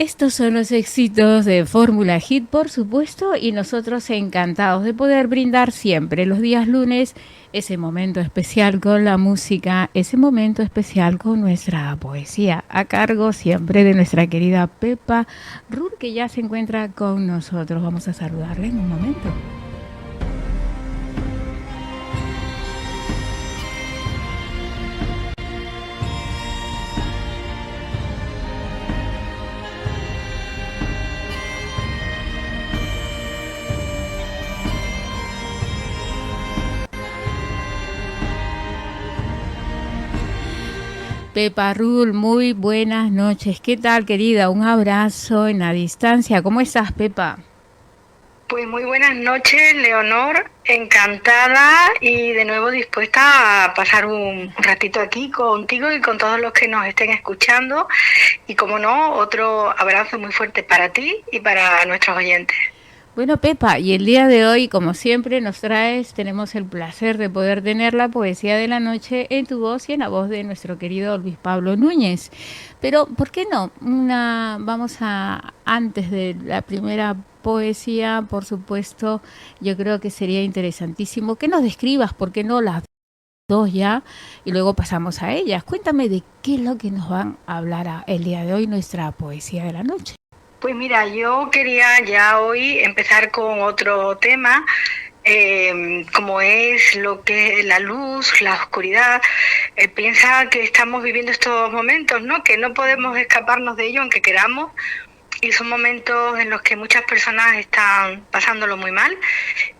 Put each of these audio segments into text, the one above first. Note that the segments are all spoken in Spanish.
Estos son los éxitos de Fórmula Hit, por supuesto, y nosotros encantados de poder brindar siempre los días lunes ese momento especial con la música, ese momento especial con nuestra poesía, a cargo siempre de nuestra querida Pepa Rur, que ya se encuentra con nosotros. Vamos a saludarle en un momento. Pepa Rul, muy buenas noches. ¿Qué tal, querida? Un abrazo en la distancia. ¿Cómo estás, Pepa? Pues muy buenas noches, Leonor. Encantada y de nuevo dispuesta a pasar un ratito aquí contigo y con todos los que nos estén escuchando. Y como no, otro abrazo muy fuerte para ti y para nuestros oyentes. Bueno, Pepa, y el día de hoy, como siempre, tenemos el placer de poder tener la poesía de la noche en tu voz y en la voz de nuestro querido Luis Pablo Núñez. Pero, ¿por qué no? Antes de la primera poesía, por supuesto, yo creo que sería interesantísimo que nos describas, ¿por qué no las dos ya? Y luego pasamos a ellas. Cuéntame de qué es lo que nos van a hablar el día de hoy, nuestra poesía de la noche. Pues mira, yo quería ya hoy empezar con otro tema, como es lo que es la luz, la oscuridad. Piensa que estamos viviendo estos momentos, ¿no? Que no podemos escaparnos de ello aunque queramos, y son momentos en los que muchas personas están pasándolo muy mal,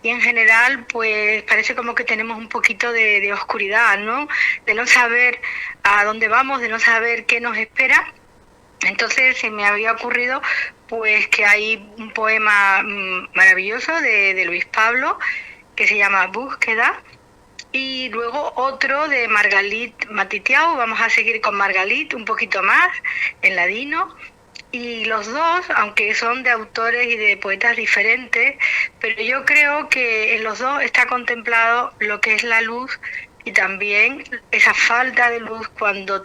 y en general pues parece como que tenemos un poquito de oscuridad, ¿no? De no saber a dónde vamos, de no saber qué nos espera. Entonces se me había ocurrido pues que hay un poema maravilloso de Luis Pablo que se llama Búsqueda, y luego otro de Margalit Matitiau. Vamos a seguir con Margalit un poquito más en ladino, y los dos, aunque son de autores y de poetas diferentes, pero yo creo que en los dos está contemplado lo que es la luz y también esa falta de luz cuando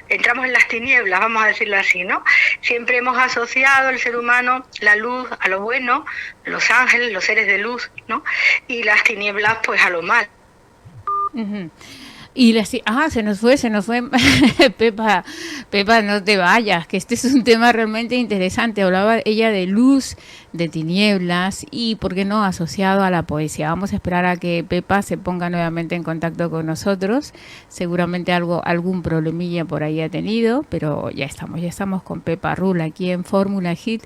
entramos en las tinieblas, vamos a decirlo así, ¿no? Siempre hemos asociado el ser humano la luz a lo bueno, los ángeles, los seres de luz, ¿no? Y las tinieblas pues a lo mal. Uh-huh. Y se nos fue Pepa, no te vayas, que este es un tema realmente interesante. Hablaba ella de luz, de tinieblas y, ¿por qué no?, asociado a la poesía. Vamos a esperar a que Pepa se ponga nuevamente en contacto con nosotros. Seguramente algún problemilla por ahí ha tenido, pero ya estamos con Pepa Rul aquí en Fórmula Hit,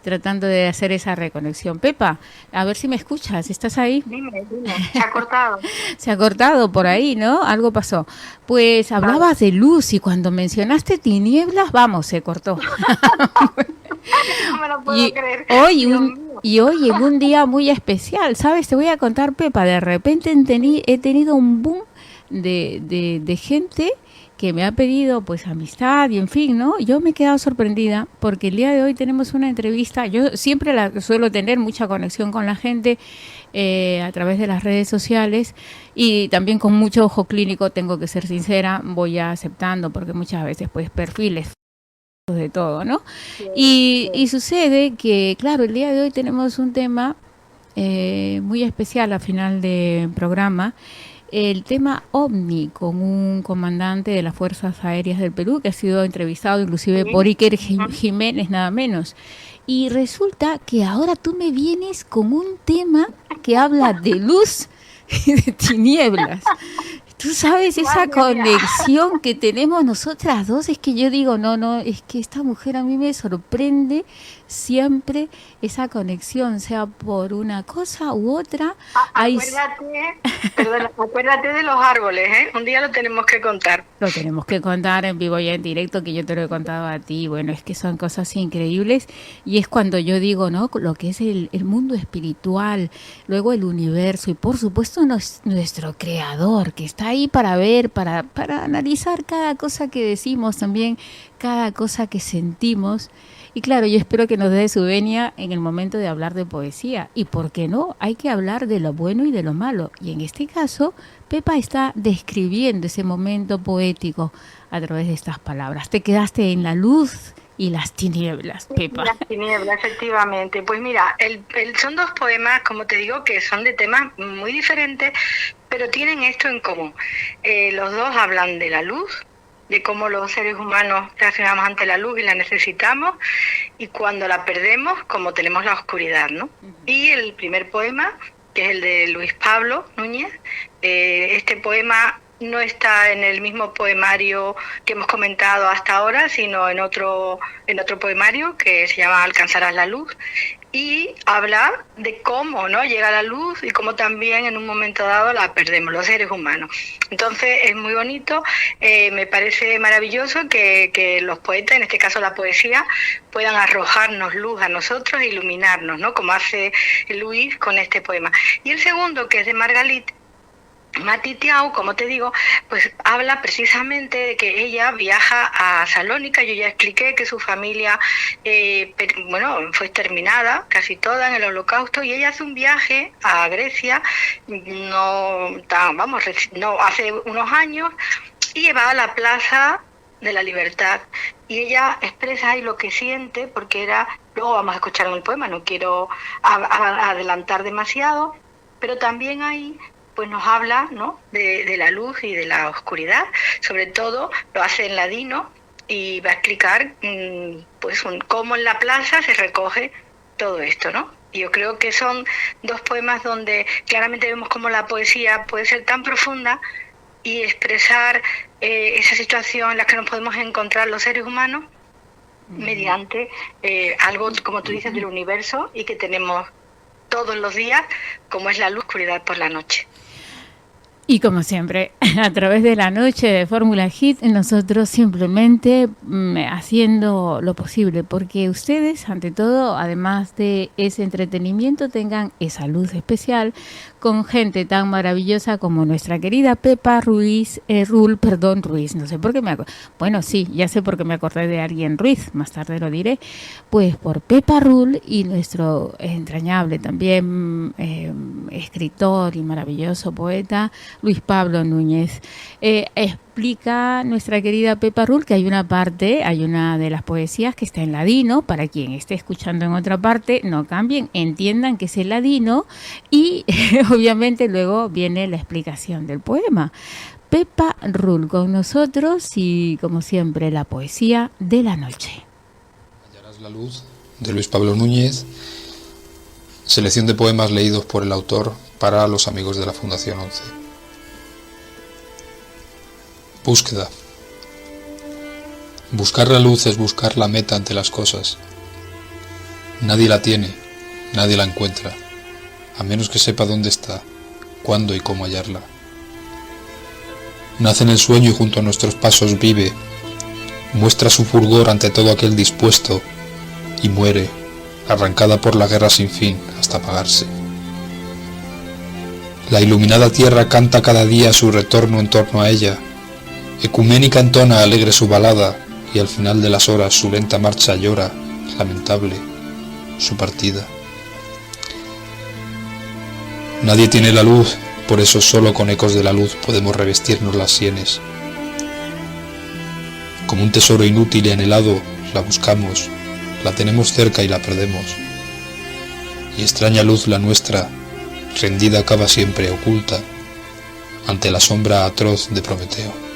tratando de hacer esa reconexión. Pepa, a ver si me escuchas, ¿estás ahí? Dime, se ha cortado. Se ha cortado por ahí, ¿no? Algo pasó. Pues hablabas de luz y cuando mencionaste tinieblas, vamos, se cortó. No me lo puedo creer. Hoy en un día muy especial, ¿sabes? Te voy a contar, Pepa, de repente he tenido un boom de gente que me ha pedido pues amistad y en fin, ¿no? Yo me he quedado sorprendida porque el día de hoy tenemos una entrevista. Yo siempre suelo tener mucha conexión con la gente a través de las redes sociales y también con mucho ojo clínico, tengo que ser sincera, voy aceptando porque muchas veces pues perfiles de todo, ¿no? Y sucede que, claro, el día de hoy tenemos un tema muy especial al final del programa, el tema OVNI, con un comandante de las Fuerzas Aéreas del Perú que ha sido entrevistado inclusive por Iker Jiménez, nada menos. Y resulta que ahora tú me vienes con un tema que habla de luz y de tinieblas. Tú sabes esa conexión que tenemos nosotras dos, es que yo digo, no, es que esta mujer a mí me sorprende siempre esa conexión, sea por una cosa u otra. Acuérdate de los árboles, ¿eh? Un día lo tenemos que contar. Lo tenemos que contar en vivo y en directo, que yo te lo he contado a ti. Bueno, es que son cosas increíbles y es cuando yo digo, ¿no? Lo que es el mundo espiritual, luego el universo y por supuesto nuestro creador, que está ahí para ver, para analizar cada cosa que decimos, también cada cosa que sentimos. Y claro, yo espero que nos dé su venia en el momento de hablar de poesía. Y por qué no, hay que hablar de lo bueno y de lo malo. Y en este caso, Pepa está describiendo ese momento poético a través de estas palabras. Te quedaste en la luz y las tinieblas, Pepa. Las tinieblas, efectivamente. Pues mira, son dos poemas, como te digo, que son de temas muy diferentes, pero tienen esto en común. Los dos hablan de la luz, de cómo los seres humanos reaccionamos ante la luz y la necesitamos, y cuando la perdemos, como tenemos la oscuridad, ¿no? Y el primer poema, que es el de Luis Pablo Núñez, este poema no está en el mismo poemario que hemos comentado hasta ahora, sino en otro poemario que se llama Alcanzarás la luz, y habla de cómo, ¿no?, llega la luz y cómo también en un momento dado la perdemos los seres humanos. Entonces es muy bonito, me parece maravilloso que los poetas, en este caso la poesía, puedan arrojarnos luz a nosotros e iluminarnos, ¿no?, como hace Luis con este poema. Y el segundo, que es de Margalit Matitiau, como te digo, pues habla precisamente de que ella viaja a Salónica. Yo ya expliqué que su familia fue exterminada casi toda en el Holocausto, y ella hace un viaje a Grecia hace unos años, y va a la Plaza de la Libertad, y ella expresa ahí lo que siente, porque luego vamos a escuchar en el poema, no quiero adelantar demasiado, pero también ahí pues nos habla, ¿no?, de la luz y de la oscuridad. Sobre todo lo hace en ladino, y va a explicar cómo en la plaza se recoge todo esto, ¿no? Y yo creo que son dos poemas donde claramente vemos cómo la poesía puede ser tan profunda y expresar esa situación en la que nos podemos encontrar los seres humanos mediante algo, como tú dices, del universo, y que tenemos todos los días, como es la luz, oscuridad por la noche. Y como siempre, a través de la noche de Fórmula Hit, nosotros simplemente haciendo lo posible, porque ustedes, ante todo, además de ese entretenimiento, tengan esa luz especial con gente tan maravillosa como nuestra querida Pepa Ruiz, Ruiz, no sé por qué bueno, sí, ya sé por qué me acordé de alguien Ruiz, más tarde lo diré, pues por Pepa Rul, y nuestro entrañable también escritor y maravilloso poeta, Luis Pablo Núñez. Explica nuestra querida Pepa Rul que hay una de las poesías que está en ladino. Para quien esté escuchando en otra parte, no cambien, entiendan que es el ladino, y obviamente luego viene la explicación del poema. Pepa Rul con nosotros, y como siempre la poesía de la noche. Hallarás la luz, de Luis Pablo Núñez, selección de poemas leídos por el autor para los amigos de la Fundación 11. Búsqueda. Buscar la luz es buscar la meta ante las cosas. Nadie la tiene, nadie la encuentra, a menos que sepa dónde está, cuándo y cómo hallarla. Nace en el sueño y junto a nuestros pasos vive, muestra su fulgor ante todo aquel dispuesto, y muere, arrancada por la guerra sin fin hasta apagarse. La iluminada tierra canta cada día su retorno en torno a ella, ecuménica entona alegre su balada, y al final de las horas su lenta marcha llora, lamentable, su partida. Nadie tiene la luz, por eso solo con ecos de la luz podemos revestirnos las sienes. Como un tesoro inútil y anhelado, la buscamos, la tenemos cerca y la perdemos. Y extraña luz la nuestra, rendida acaba siempre oculta, ante la sombra atroz de Prometeo.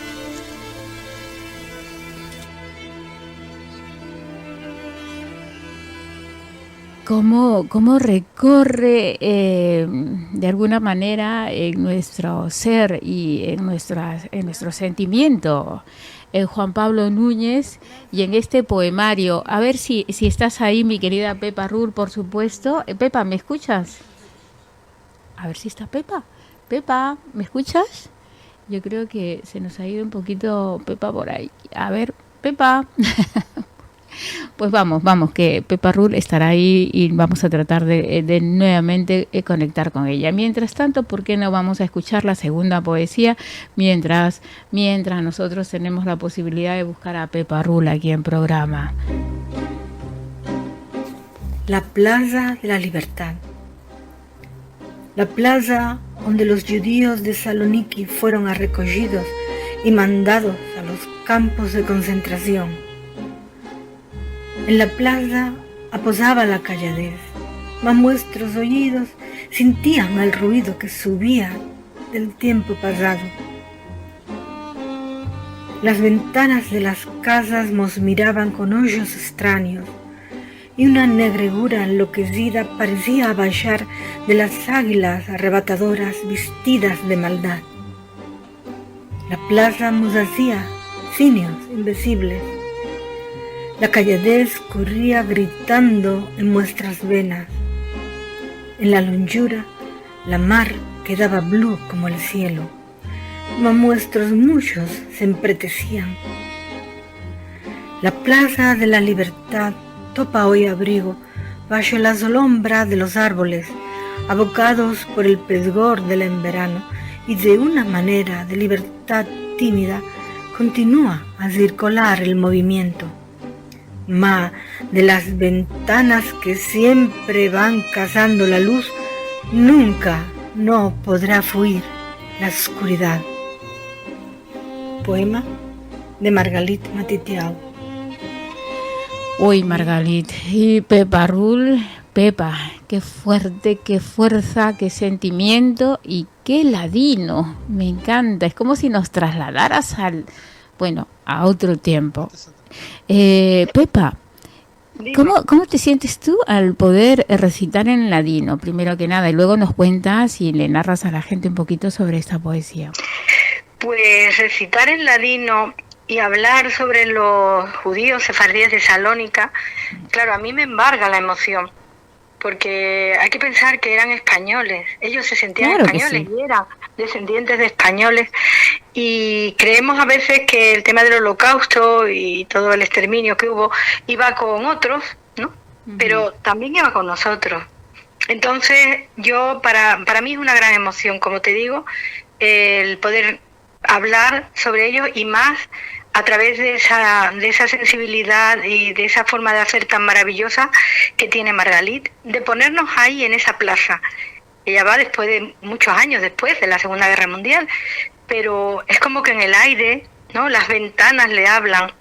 Cómo recorre de alguna manera en nuestro ser y en nuestro sentimiento Juan Pablo Núñez, y en este poemario. A ver si estás ahí, mi querida Pepa Rul, por supuesto. Pepa, ¿me escuchas? A ver si está Pepa. Pepa, ¿me escuchas? Yo creo que se nos ha ido un poquito Pepa por ahí. A ver, Pepa. Pues vamos, que Pepa Rul estará ahí y vamos a tratar de nuevamente conectar con ella. Mientras tanto, ¿por qué no vamos a escuchar la segunda poesía? Mientras nosotros tenemos la posibilidad de buscar a Pepa Rul aquí en programa. La Plaza de la Libertad. La plaza donde los judíos de Saloniki fueron recogidos y mandados a los campos de concentración. En la plaza aposaba la calladez, mas nuestros oídos sentían el ruido que subía del tiempo pasado. Las ventanas de las casas nos miraban con ojos extraños, y una negregura enloquecida parecía abaixar de las águilas arrebatadoras vestidas de maldad. La plaza nos hacía cinios invisibles. La calladez corría gritando en nuestras venas. En la longura, la mar quedaba blue como el cielo, mas nuestros muchos se empretecían. La plaza de la libertad topa hoy abrigo bajo la sombra de los árboles, abocados por el pesgor del en verano, y de una manera de libertad tímida continúa a circular el movimiento. Ma de las ventanas que siempre van cazando la luz, nunca no podrá fuir la oscuridad. Poema de Margalit Matitiao. Uy, Margalit. Y Pepa Rul, Pepa, qué fuerte, qué fuerza, qué sentimiento y qué ladino. Me encanta. Es como si nos trasladaras a otro tiempo. Pepa, ¿cómo te sientes tú al poder recitar en ladino, primero que nada? Y luego nos cuentas y le narras a la gente un poquito sobre esta poesía. Pues recitar en ladino y hablar sobre los judíos sefardíes de Salónica, claro, a mí me embarga la emoción, porque hay que pensar que eran españoles, ellos se sentían españoles y eran descendientes de españoles, y creemos a veces que el tema del holocausto y todo el exterminio que hubo iba con otros, ¿no? Pero también iba con nosotros. Entonces para mí es una gran emoción, como te digo, el poder hablar sobre ellos, y más a través de esa sensibilidad y de esa forma de hacer tan maravillosa que tiene Margalit, de ponernos ahí en esa plaza. Ella va después de muchos años después de la Segunda Guerra Mundial, pero es como que en el aire, ¿no? Las ventanas le hablan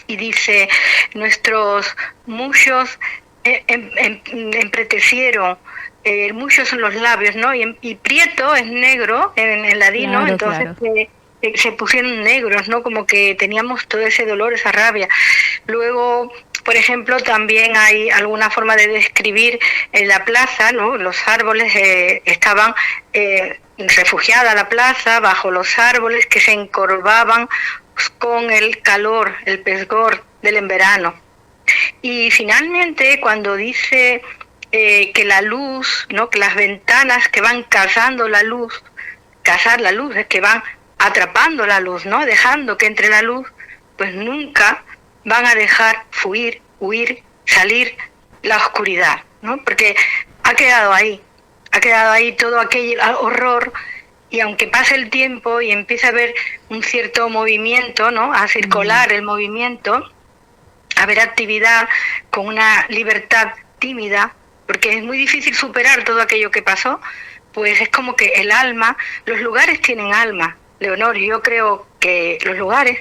y dice: nuestros muchos empretecieron, muchos son los labios, ¿no? Y prieto es negro en ladino, claro, entonces claro. Se pusieron negros, ¿no? Como que teníamos todo ese dolor, esa rabia. Luego, por ejemplo, también hay alguna forma de describir en la plaza, ¿no? Los árboles estaban refugiada la plaza bajo los árboles que se encorvaban con el calor, el pesgor del en verano. Y finalmente, cuando dice que la luz, ¿no? Que las ventanas que van cazando la luz, cazar la luz, es que van atrapando la luz, ¿no? Dejando que entre la luz, pues nunca van a dejar huir, salir la oscuridad, ¿no? Porque ha quedado ahí todo aquel horror, y aunque pase el tiempo y empieza a haber un cierto movimiento, ¿no? A circular el movimiento, a haber actividad con una libertad tímida, porque es muy difícil superar todo aquello que pasó, pues es como que el alma, los lugares tienen alma, Leonor, y yo creo que los lugares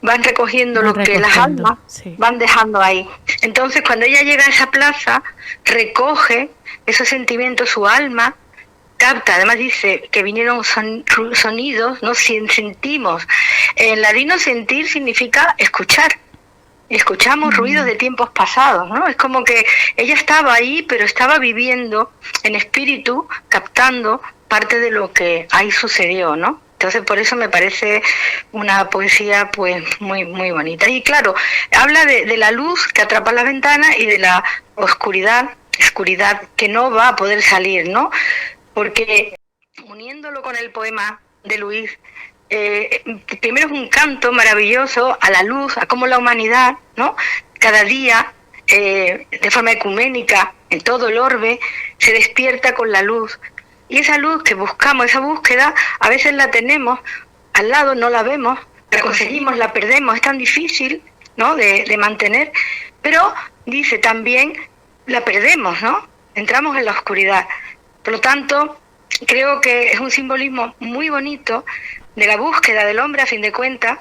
van recogiendo lo que las almas van dejando ahí. Entonces, cuando ella llega a esa plaza, recoge esos sentimientos, su alma capta, además dice que vinieron sonidos, ¿no? Sentimos. En ladino sentir significa escuchar. Escuchamos ruidos de tiempos pasados, ¿no? Es como que ella estaba ahí, pero estaba viviendo en espíritu, captando parte de lo que ahí sucedió, ¿no? Entonces, por eso me parece una poesía pues muy muy bonita. Y claro, habla de la luz que atrapa las ventanas y de la oscuridad que no va a poder salir, ¿no? Porque uniéndolo con el poema de Luis, primero es un canto maravilloso a la luz, a cómo la humanidad, ¿no? Cada día, de forma ecuménica, en todo el orbe, se despierta con la luz. Y esa luz que buscamos, esa búsqueda, a veces la tenemos al lado, no la vemos, la conseguimos, la perdemos, es tan difícil, ¿no? de mantener, pero dice también, la perdemos, ¿no? Entramos en la oscuridad. Por lo tanto, creo que es un simbolismo muy bonito de la búsqueda del hombre, a fin de cuentas,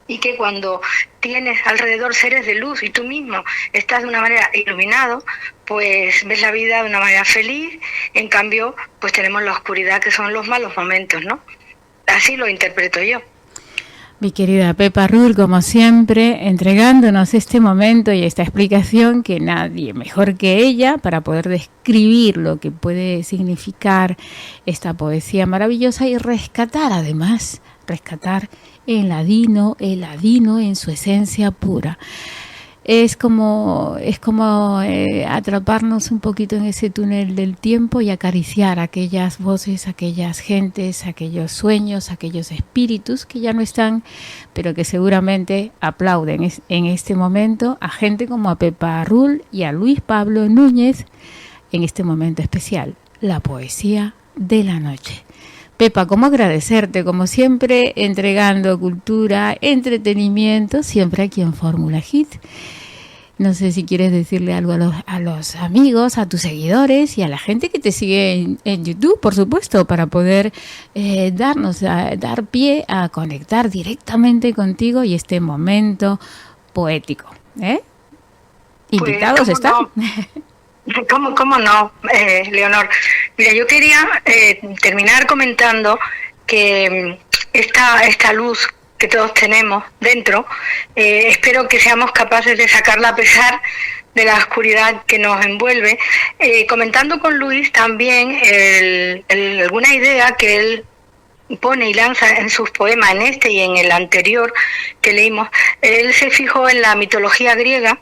y que cuando tienes alrededor seres de luz y tú mismo estás de una manera iluminado, pues ves la vida de una manera feliz. En cambio, pues tenemos la oscuridad, que son los malos momentos, ¿no? Así lo interpreto yo. Mi querida Pepa Rull, como siempre, entregándonos este momento y esta explicación que nadie mejor que ella para poder describir lo que puede significar esta poesía maravillosa y rescatar además, el ladino en su esencia pura. Es como atraparnos un poquito en ese túnel del tiempo y acariciar aquellas voces, aquellas gentes, aquellos sueños, aquellos espíritus que ya no están, pero que seguramente aplauden en este momento a gente como a Pepa Rull y a Luis Pablo Núñez en este momento especial, la poesía de la noche. Pepa, ¿cómo agradecerte? Como siempre, entregando cultura, entretenimiento, siempre aquí en Fórmula Hit. No sé si quieres decirle algo a los amigos, a tus seguidores y a la gente que te sigue en YouTube, por supuesto, para poder dar pie a conectar directamente contigo y este momento poético. ¿Invitados pues, están? No. ¿Cómo no, Leonor? Mira, yo quería terminar comentando que esta luz que todos tenemos dentro, espero que seamos capaces de sacarla a pesar de la oscuridad que nos envuelve, comentando con Luis también alguna idea que él pone y lanza en sus poemas, en este y en el anterior que leímos. Él se fijó en la mitología griega.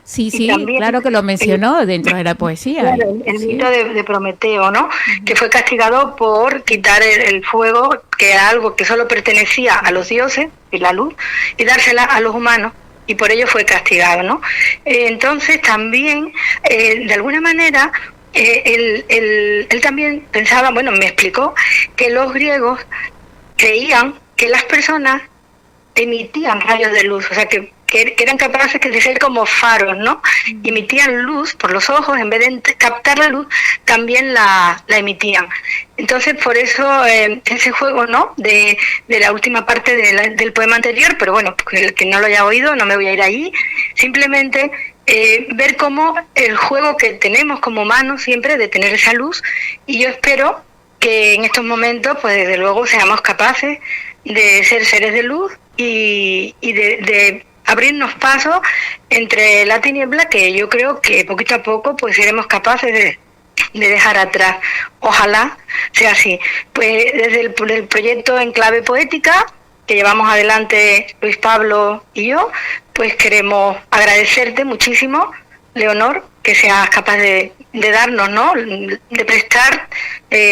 Sí, también, claro que lo mencionó dentro de la poesía. Claro, el mito de Prometeo, ¿no? Que fue castigado por quitar el fuego, que era algo que solo pertenecía a los dioses, y la luz, y dársela a los humanos, y por ello fue castigado, ¿no? Entonces también, de alguna manera, él también pensaba, bueno, me explicó, que los griegos creían que las personas emitían rayos de luz, o sea, que eran capaces de ser como faros, ¿no? Emitían luz por los ojos, en vez de captar la luz, también la emitían. Entonces, por eso ese juego, ¿no?, de la última parte del poema anterior, pero bueno, el que no lo haya oído, no me voy a ir ahí, simplemente ver cómo el juego que tenemos como humanos siempre de tener esa luz, y yo espero que en estos momentos, pues desde luego, seamos capaces de ser seres de luz y de abrirnos paso entre la tiniebla, que yo creo que poquito a poco pues seremos capaces de dejar atrás. Ojalá sea así. Pues desde el proyecto En Clave Poética, que llevamos adelante Luis Pablo y yo, pues queremos agradecerte muchísimo, Leonor, que seas capaz de darnos, ¿no?, de prestar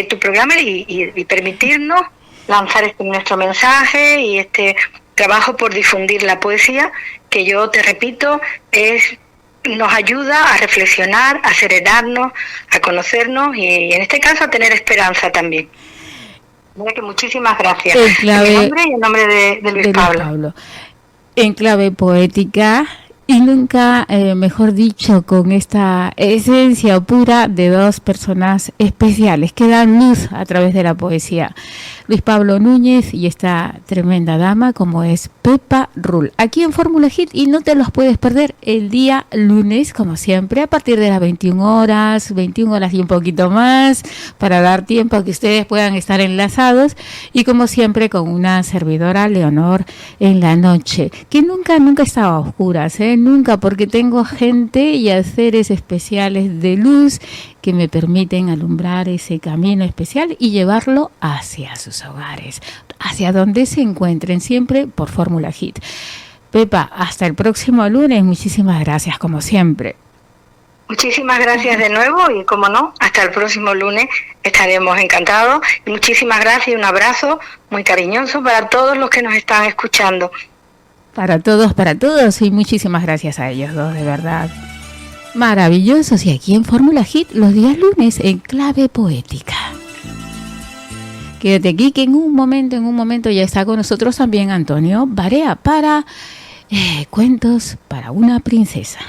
tu programa y permitirnos lanzar nuestro mensaje y este trabajo por difundir la poesía, que yo te repito, nos ayuda a reflexionar, a serenarnos, a conocernos y en este caso a tener esperanza también. Mira que muchísimas gracias. En mi nombre y en nombre de Luis Pablo. En Clave Poética, y nunca, mejor dicho, con esta esencia pura de dos personas especiales que dan luz a través de la poesía. Luis Pablo Núñez y esta tremenda dama como es Pepa Rull, aquí en Fórmula Hit, y no te los puedes perder el día lunes, como siempre, a partir de las 21 horas y un poquito más, para dar tiempo a que ustedes puedan estar enlazados, y como siempre con una servidora, Leonor, en la noche, que nunca estaba a oscuras, nunca, porque tengo gente y seres especiales de luz que me permiten alumbrar ese camino especial y llevarlo hacia sus hogares, hacia donde se encuentren, siempre por Fórmula Hit. Pepa, hasta el próximo lunes, muchísimas gracias como siempre. Muchísimas gracias de nuevo y como no, hasta el próximo lunes estaremos encantados. Y muchísimas gracias y un abrazo muy cariñoso para todos los que nos están escuchando. Para todos y muchísimas gracias a ellos dos, de verdad. Maravillosos, y aquí en Fórmula Hit los días lunes en Clave Poética. Quédate aquí que en un momento ya está con nosotros también Antonio Barea para Cuentos para una princesa.